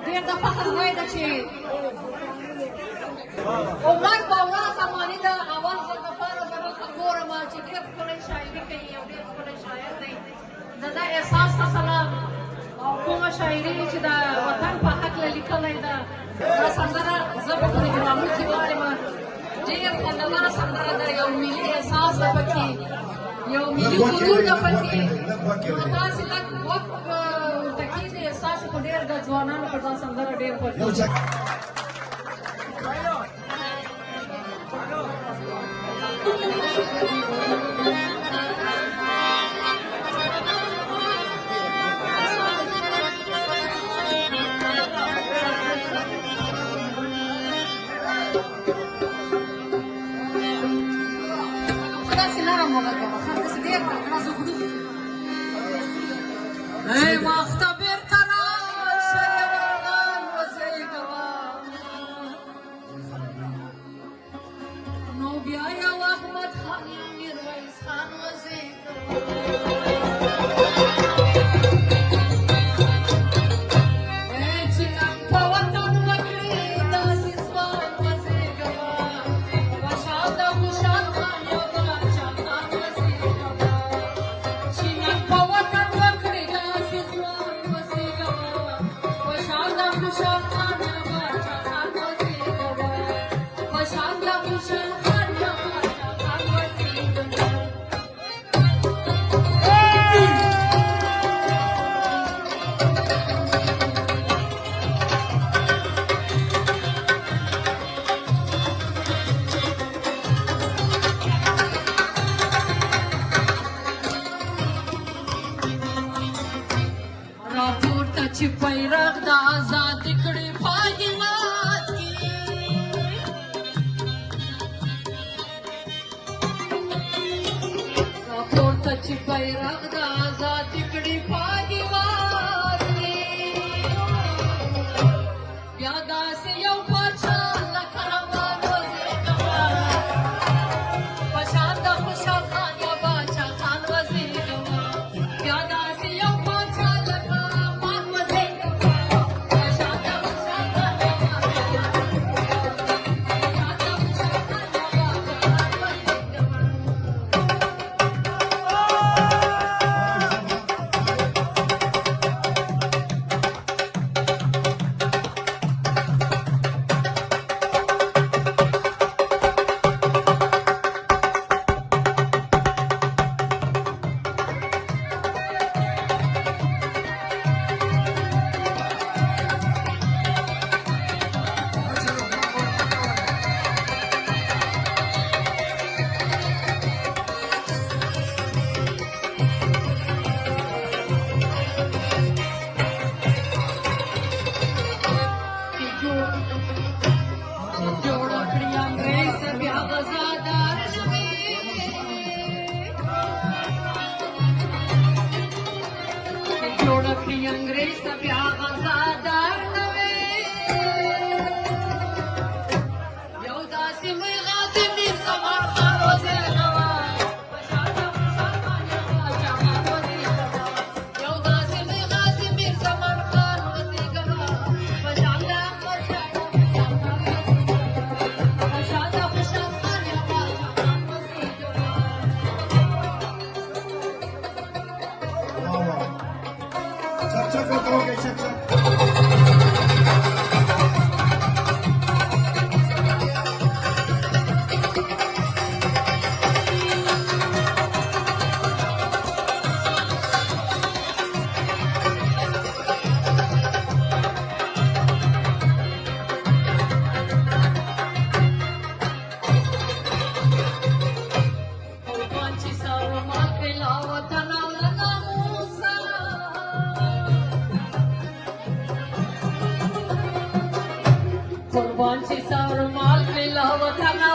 ډېر د فخر وای ده چې عمر باور زمانې د اول ځل دپاره زه دلته ګورم چې ډېر ښکلی شاعري کوي او ډېر ښکلی شاعر دی. د ده احساس ته سلام او کومه شاعري چې د وطن په هکله لیکلی ده. دا سندره زه په پروګرامونو کې وایم، ډېر خوندوره سندره ده، یو ملي احساس ده پکې، یو ملي غرور ده پکې. نو تاسې لږ وخت ورته کېږدئ، ستاسو خو ډېر د ځوانانو په دا سندره ډېر خوښېږي. ای وخت بیرته راشه یاران وزیږوه، نو بیا یو احمد خان میرویس خان وزیږوه. چې بیرغ د آزاد کړي پاهیواد کې، راپورته چې بیرغ د آزاد کړي پاهیواد کې، بیا داسې یو پاچا لکه رحمان وزیږوه، په شان د خوشحال خان یا باچا خان وزیږوه. بیا داسې یو پاچا لکه انګریز ته بیا غزادار نه وي، یو داسې لوی غازي میر زمان خان وزیږوه، په شان د خوشحال خان یا باچا خان وزیږوه. یو داسې لوی غازي میر زمان خان وزیږوه، په شان د احمد شاه یا خوشحال خان وزیږوه، په شان د خوشحال خان یا باچا خان وزیږوه. चक बताओगे चक चक قربان چې سر مال کړي له وطنه